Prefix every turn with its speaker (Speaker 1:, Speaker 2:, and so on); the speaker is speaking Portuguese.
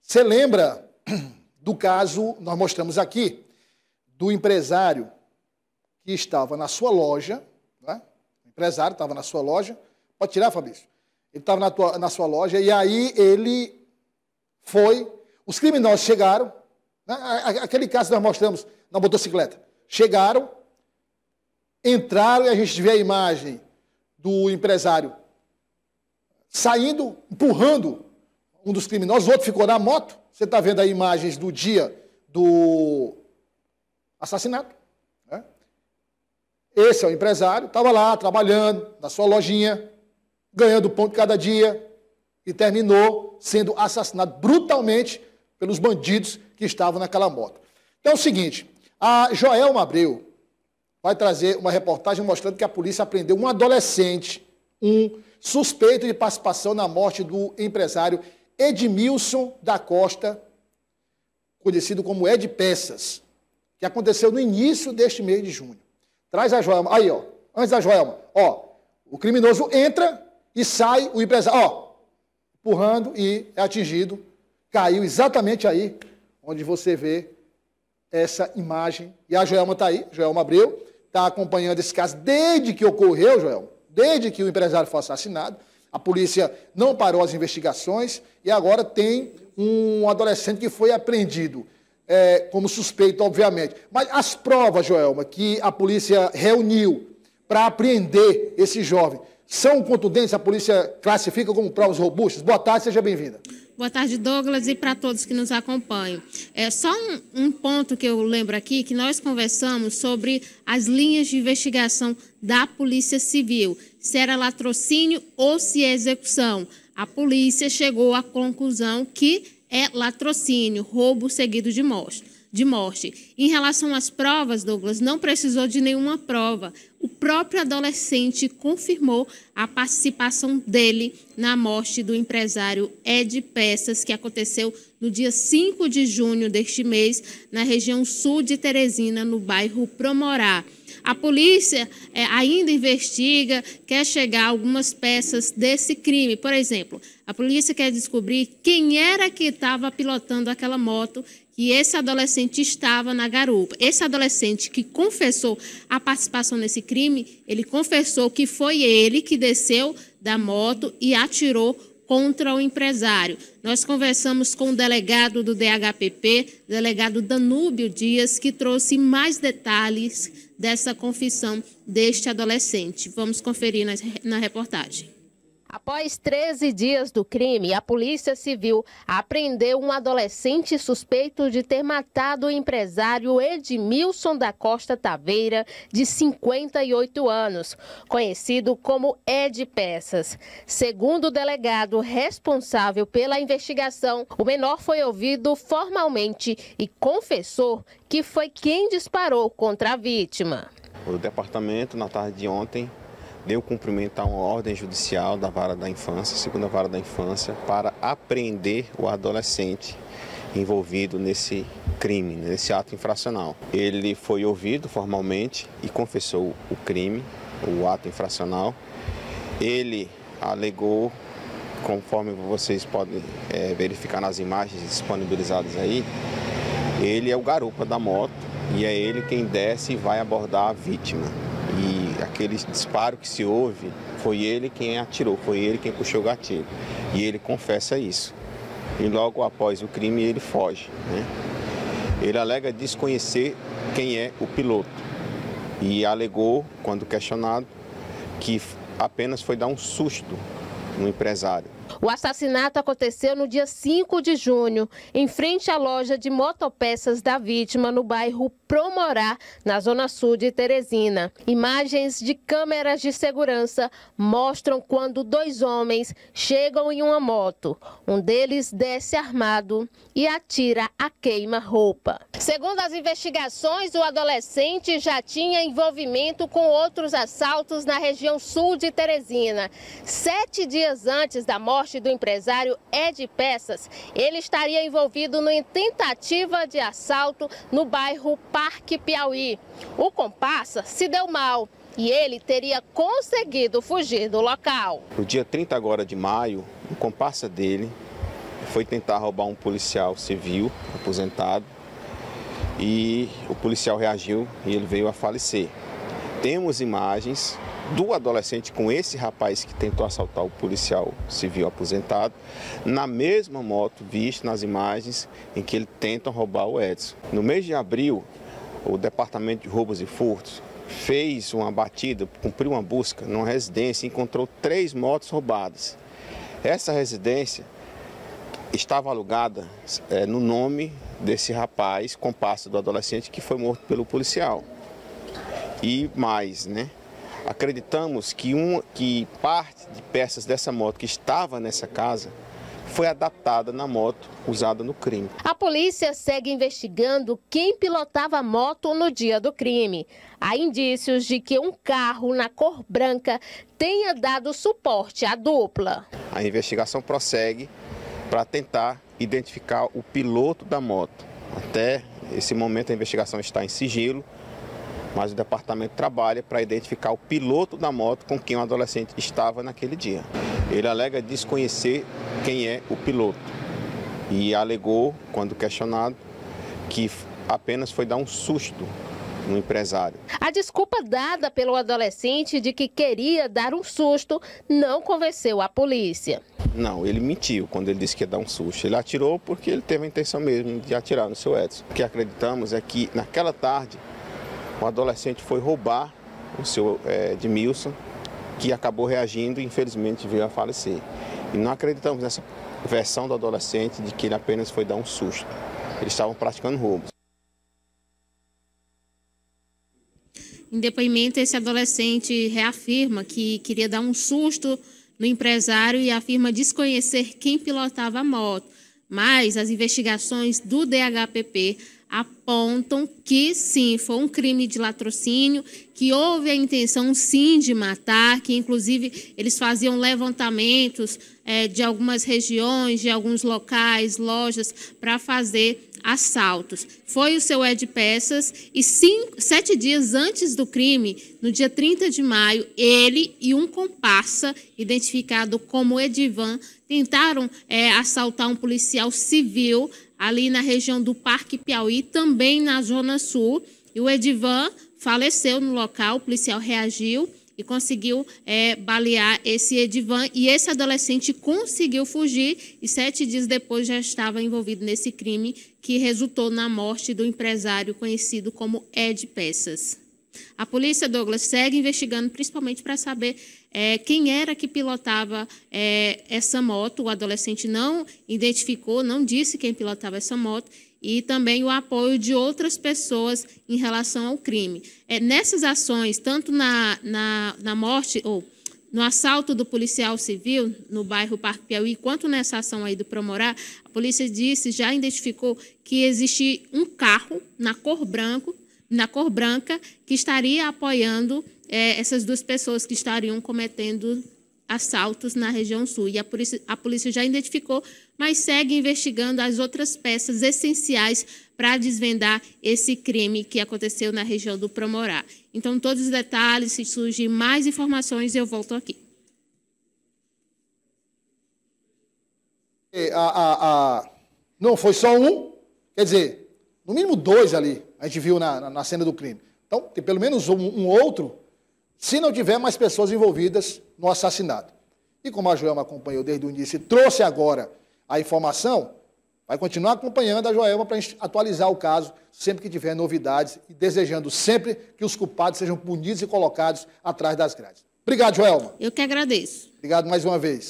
Speaker 1: Você lembra do caso, nós mostramos aqui, do empresário que estava na sua loja, né? O empresário estava na sua loja. Pode tirar, Fabrício? Ele estava na sua loja e aí ele foi... Os criminosos chegaram, né? Aquele caso que nós mostramos na motocicleta. Chegaram, entraram e a gente vê a imagem do empresário saindo, empurrando um dos criminosos, o outro ficou na moto. Você está vendo aí imagens do dia do assassinato. Né? Esse é o empresário, estava lá trabalhando na sua lojinha, ganhando pão de cada dia e terminou sendo assassinado brutalmente pelos bandidos que estavam naquela moto. Então é o seguinte, a Joelma Abreu vai trazer uma reportagem mostrando que a polícia apreendeu um adolescente, um suspeito de participação na morte do empresário Edmilson da Costa, conhecido como Ed Peças, que aconteceu no início deste mês de junho. Traz a Joelma, aí ó, antes da Joelma, ó, o criminoso entra e sai o empresário, ó, empurrando e é atingido, caiu exatamente aí, onde você vê essa imagem. E a Joelma está aí, Joelma Abreu, está acompanhando esse caso desde que ocorreu, Joelma, desde que o empresário foi assassinado. A polícia não parou as investigações e agora tem um adolescente que foi apreendido como suspeito, obviamente. Mas as provas, Joelma, que a polícia reuniu para apreender esse jovem, são contundentes? A polícia classifica como provas robustas? Boa tarde, seja bem-vinda.
Speaker 2: Boa tarde, Douglas, e para todos que nos acompanham. É só um ponto que eu lembro aqui, que nós conversamos sobre as linhas de investigação da Polícia Civil, se era latrocínio ou se é execução. A polícia chegou à conclusão que é latrocínio, roubo seguido de morte. Em relação às provas, Douglas, não precisou de nenhuma prova. O próprio adolescente confirmou a participação dele na morte do empresário Ed Peças, que aconteceu no dia 5 de junho deste mês, na região sul de Teresina, no bairro Promorá. A polícia ainda investiga, quer chegar a algumas peças desse crime. Por exemplo, a polícia quer descobrir quem era que estava pilotando aquela moto que esse adolescente estava na garupa. Esse adolescente que confessou a participação nesse crime, ele confessou que foi ele que desceu da moto e atirou contra o empresário. Nós conversamos com o delegado do DHPP, delegado Danúbio Dias, que trouxe mais detalhes dessa confissão deste adolescente. Vamos conferir na reportagem.
Speaker 3: Após 13 dias do crime, a Polícia Civil apreendeu um adolescente suspeito de ter matado o empresário Edmilson da Costa Taveira, de 58 anos, conhecido como Ed Peças. Segundo o delegado responsável pela investigação, o menor foi ouvido formalmente e confessou que foi quem disparou contra a vítima.
Speaker 4: O departamento, na tarde de ontem, deu cumprimento a uma ordem judicial da Vara da Infância, segunda Vara da Infância, para apreender o adolescente envolvido nesse crime, nesse ato infracional. Ele foi ouvido formalmente e confessou o crime, o ato infracional. Ele alegou, conforme vocês podem verificar nas imagens disponibilizadas aí, ele é o garupa da moto e é ele quem desce e vai abordar a vítima. E aquele disparo que se ouve, foi ele quem atirou, foi ele quem puxou o gatilho. E ele confessa isso. E logo após o crime ele foge, né? Ele alega desconhecer quem é o piloto. E alegou, quando questionado, que apenas foi dar um susto no empresário.
Speaker 3: O assassinato aconteceu no dia 5 de junho, em frente à loja de motopeças da vítima, no bairro Promorá, na zona sul de Teresina. Imagens de câmeras de segurança mostram quando dois homens chegam em uma moto. Um deles desce armado e atira a queima-roupa. Segundo as investigações, o adolescente já tinha envolvimento com outros assaltos na região sul de Teresina. 7 dias antes da morte do empresário Ed Peças, ele estaria envolvido em tentativa de assalto no bairro Parque Piauí. O comparsa se deu mal e ele teria conseguido fugir do local.
Speaker 4: No dia 30 agora de maio, o comparsa dele foi tentar roubar um policial civil aposentado e o policial reagiu e ele veio a falecer. Temos imagens do adolescente com esse rapaz que tentou assaltar o policial civil aposentado, na mesma moto vista nas imagens em que ele tenta roubar o Edson. No mês de abril, o Departamento de Roubos e Furtos fez uma batida, cumpriu uma busca numa residência e encontrou 3 motos roubadas. Essa residência estava alugada no nome desse rapaz, comparsa do adolescente que foi morto pelo policial. E mais, acreditamos que parte de peças dessa moto que estava nessa casa foi adaptada na moto usada no crime.
Speaker 3: A polícia segue investigando quem pilotava a moto no dia do crime. Há indícios de que um carro na cor branca tenha dado suporte à dupla.
Speaker 4: A investigação prossegue para tentar identificar o piloto da moto. Até esse momento a investigação está em sigilo, mas o departamento trabalha para identificar o piloto da moto com quem o adolescente estava naquele dia. Ele alega desconhecer quem é o piloto e alegou, quando questionado, que apenas foi dar um susto no empresário.
Speaker 3: A desculpa dada pelo adolescente de que queria dar um susto não convenceu a polícia.
Speaker 4: Não, ele mentiu quando ele disse que ia dar um susto. Ele atirou porque ele teve a intenção mesmo de atirar no seu Edson. O que acreditamos é que naquela tarde o adolescente foi roubar o seu Edmilson, que acabou reagindo e infelizmente veio a falecer. E não acreditamos nessa versão do adolescente de que ele apenas foi dar um susto. Eles estavam praticando roubos.
Speaker 2: Em depoimento, esse adolescente reafirma que queria dar um susto no empresário e afirma desconhecer quem pilotava a moto. Mas as investigações do DHPP apontam que sim, foi um crime de latrocínio, que houve a intenção sim de matar, que inclusive eles faziam levantamentos de algumas regiões, de alguns locais, lojas, para fazer assaltos. Foi o seu Ed Peças e 7 dias antes do crime, no dia 30 de maio, ele e um comparsa, identificado como Edivan, tentaram assaltar um policial civil ali na região do Parque Piauí, também na Zona Sul. E o Edivan faleceu no local, o policial reagiu e conseguiu balear esse Edivan. E esse adolescente conseguiu fugir e 7 dias depois já estava envolvido nesse crime que resultou na morte do empresário conhecido como Ed Peças. A polícia, Douglas, segue investigando principalmente para saber quem era que pilotava essa moto. O adolescente não identificou, não disse quem pilotava essa moto, e também o apoio de outras pessoas em relação ao crime. Nessas ações, tanto na morte ou no assalto do policial civil no bairro Parque Piauí, quanto nessa ação aí do Promorá, a polícia já identificou que existe um carro na cor branca que estaria apoiando essas 2 pessoas que estariam cometendo assaltos na região sul. E a polícia já identificou, mas segue investigando as outras peças essenciais para desvendar esse crime que aconteceu na região do Promorá. Então, todos os detalhes, se surgir mais informações, eu volto aqui.
Speaker 1: Não foi só um, quer dizer, no mínimo 2 ali, a gente viu na cena do crime. Então, tem pelo menos um outro, se não tiver mais pessoas envolvidas no assassinato. E como a Joelma acompanhou desde o início e trouxe agora a informação, vai continuar acompanhando a Joelma para a gente atualizar o caso sempre que tiver novidades e desejando sempre que os culpados sejam punidos e colocados atrás das grades. Obrigado, Joelma.
Speaker 2: Eu que agradeço.
Speaker 1: Obrigado mais uma vez.